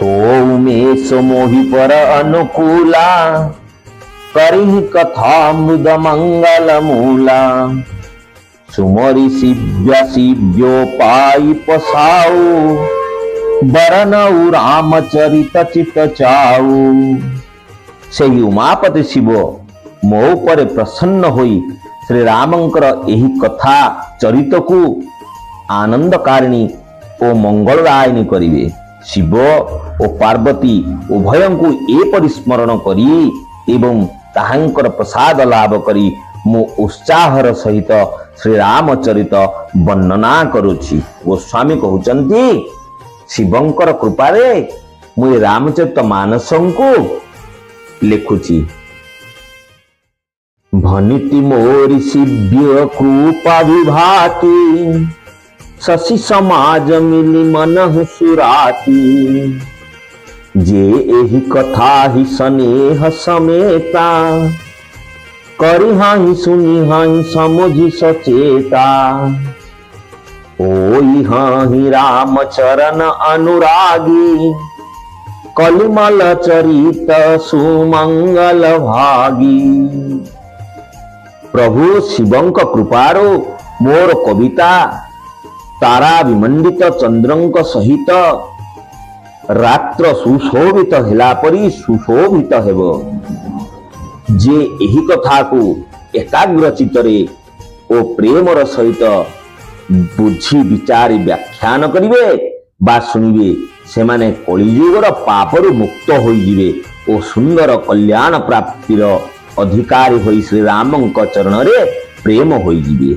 तो उमेश मोहि पर अनुकूला करिहि कथा मृद मंगल मूला सुमरि शिव्य शिव्योपाई पसाऊ बरनऊ रामचरित चित चाऊ। सेही उमापति शिव मो उपरे प्रसन्न होई श्री रामंकर एही कथा चरित को आनंदकारिणी ओ मंगलदायिनी करिवे। शिव ओ पार्वती उभयंकु एपरि स्मरण करी एवं ताहांकर प्रसाद लाभ करी मो उत्साहर सहित श्री रामचरित वर्णना करुछि। गोस्वामी कहउचंती शिवंकर कृपारे मु रामचरित मानसंकु लेखुछि। भनिति मोरि शिव्य कृपा विभाति शशि समाज मिली मनहु सुराती जे एहि कथा ही स्नेह समेता करि हाहि सुनि हाहि समझि सचेता ओई हाहि राम चरण अनुरागी कलिमल चरित सुमंगल भागी। प्रभु शिवंक कृपारो मोर कविता तारा विमंडित चंद्रंक सहित रात्र सुशोभित हेला परी सुशोभित हेबो। जे एही कथा को एकाग्र चित्तरे ओ प्रेमर सहित बुझी विचारी व्याख्यान करिवे बा सुनिवे सेमाने कलियुगर पापरु मुक्त होई जिवे ओ सुंदर कल्याण प्राप्तिर अधिकारी होई श्री रामंक चरण रे प्रेम होई जिवे।